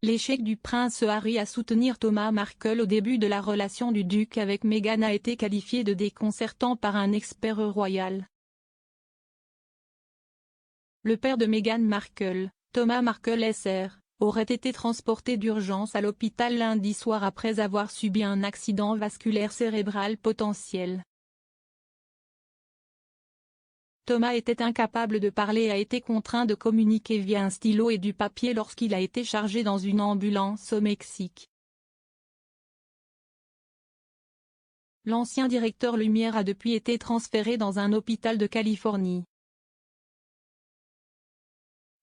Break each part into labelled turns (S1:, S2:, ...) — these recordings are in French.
S1: L'échec du prince Harry à soutenir Thomas Markle au début de la relation du duc avec Meghan a été qualifié de déconcertant par un expert royal. Le père de Meghan Markle, Thomas Markle Sr., aurait été transporté d'urgence à l'hôpital lundi soir après avoir subi un accident vasculaire cérébral potentiel. Thomas était incapable de parler et a été contraint de communiquer via un stylo et du papier lorsqu'il a été chargé dans une ambulance au Mexique. L'ancien directeur Lumière a depuis été transféré dans un hôpital de Californie.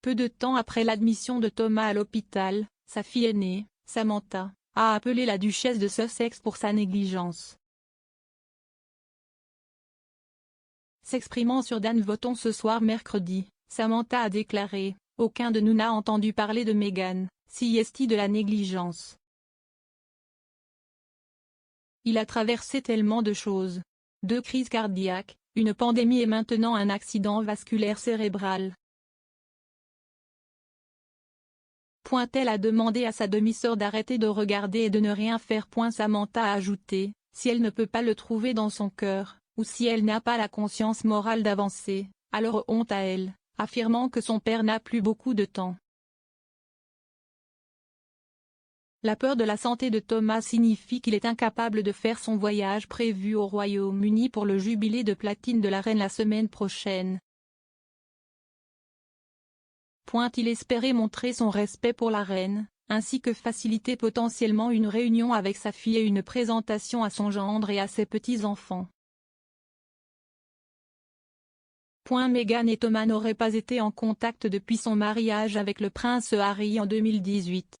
S1: Peu de temps après l'admission de Thomas à l'hôpital, sa fille aînée, Samantha, a appelé la duchesse de Sussex pour sa négligence. S'exprimant sur Dan Votons ce soir mercredi, Samantha a déclaré « Aucun de nous n'a entendu parler de Meghan, CST de la négligence. Il a traversé tellement de choses. 2 crises cardiaques, une pandémie et maintenant un accident vasculaire cérébral. » Elle a demandé à sa demi-sœur d'arrêter de regarder et de ne rien faire. Samantha a ajouté « Si elle ne peut pas le trouver dans son cœur, ou si elle n'a pas la conscience morale d'avancer, alors honte à elle », affirmant que son père n'a plus beaucoup de temps. La peur de la santé de Thomas signifie qu'il est incapable de faire son voyage prévu au Royaume-Uni pour le jubilé de platine de la reine la semaine prochaine. Il espérait montrer son respect pour la reine, ainsi que faciliter potentiellement une réunion avec sa fille et une présentation à son gendre et à ses petits-enfants. Meghan et Thomas n'auraient pas été en contact depuis son mariage avec le prince Harry en 2018.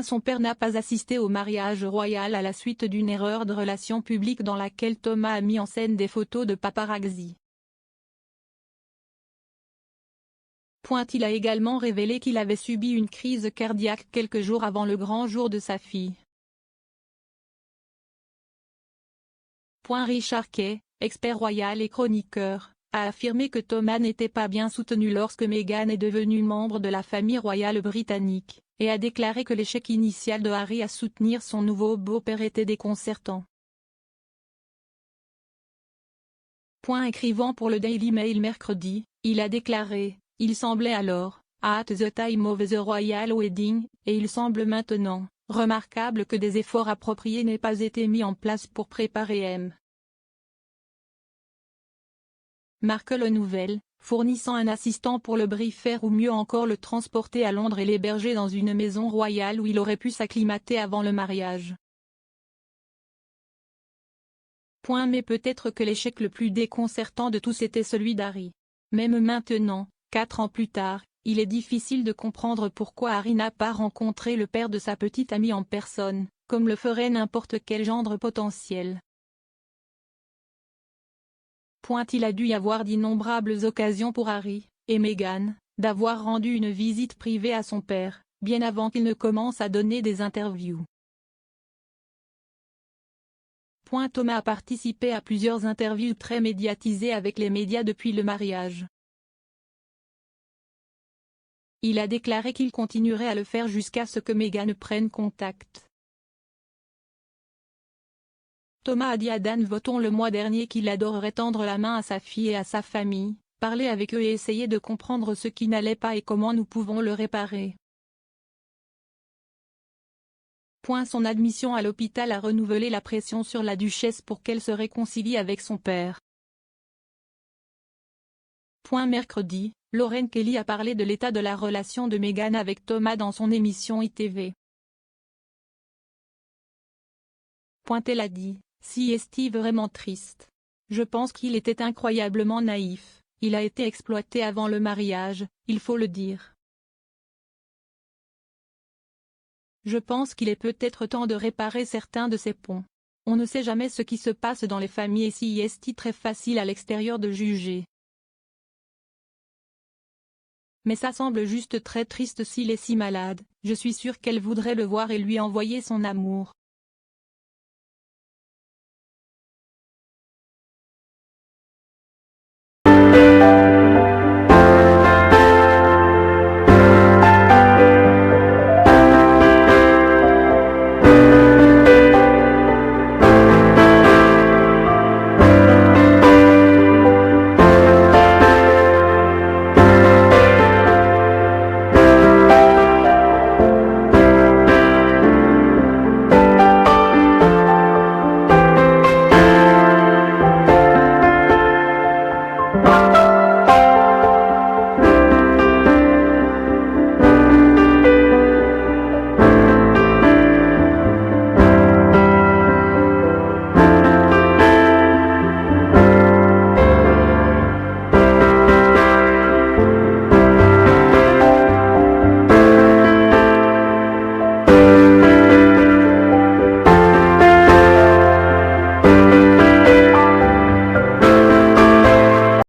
S1: Son père n'a pas assisté au mariage royal à la suite d'une erreur de relations publiques dans laquelle Thomas a mis en scène des photos de paparazzi. Il a également révélé qu'il avait subi une crise cardiaque quelques jours avant le grand jour de sa fille. Richard Kay, expert royal et chroniqueur, a affirmé que Thomas n'était pas bien soutenu lorsque Meghan est devenue membre de la famille royale britannique, et a déclaré que l'échec initial de Harry à soutenir son nouveau beau-père était déconcertant. Écrivant pour le Daily Mail mercredi, il a déclaré « Il semblait alors, at the time of the royal wedding, et il semble maintenant, remarquable que des efforts appropriés n'aient pas été mis en place pour préparer M. Markle aux nouvelles, fournissant un assistant pour le briefer ou mieux encore le transporter à Londres et l'héberger dans une maison royale où il aurait pu s'acclimater avant le mariage. Mais peut-être que l'échec le plus déconcertant de tous était celui d'Harry. Même maintenant, 4 ans plus tard, il est difficile de comprendre pourquoi Harry n'a pas rencontré le père de sa petite amie en personne, comme le ferait n'importe quel gendre potentiel. Il a dû y avoir d'innombrables occasions pour Harry, et Meghan, d'avoir rendu une visite privée à son père, bien avant qu'il ne commence à donner des interviews. Thomas a participé à plusieurs interviews très médiatisées avec les médias depuis le mariage. Il a déclaré qu'il continuerait à le faire jusqu'à ce que Meghan prenne contact. Thomas a dit à Dan Votons le mois dernier qu'il adorerait tendre la main à sa fille et à sa famille, parler avec eux et essayer de comprendre ce qui n'allait pas et comment nous pouvons le réparer. Son admission à l'hôpital a renouvelé la pression sur la duchesse pour qu'elle se réconcilie avec son père. Mercredi, Lauren Kelly a parlé de l'état de la relation de Meghan avec Thomas dans son émission ITV. Elle a dit « Si Steve vraiment triste. Je pense qu'il était incroyablement naïf, il a été exploité avant le mariage, il faut le dire. Je pense qu'il est peut-être temps de réparer certains de ces ponts. On ne sait jamais ce qui se passe dans les familles et si est très facile à l'extérieur de juger. Mais ça semble juste très triste s'il est si malade, je suis sûre qu'elle voudrait le voir et lui envoyer son amour. »
S2: Thank you.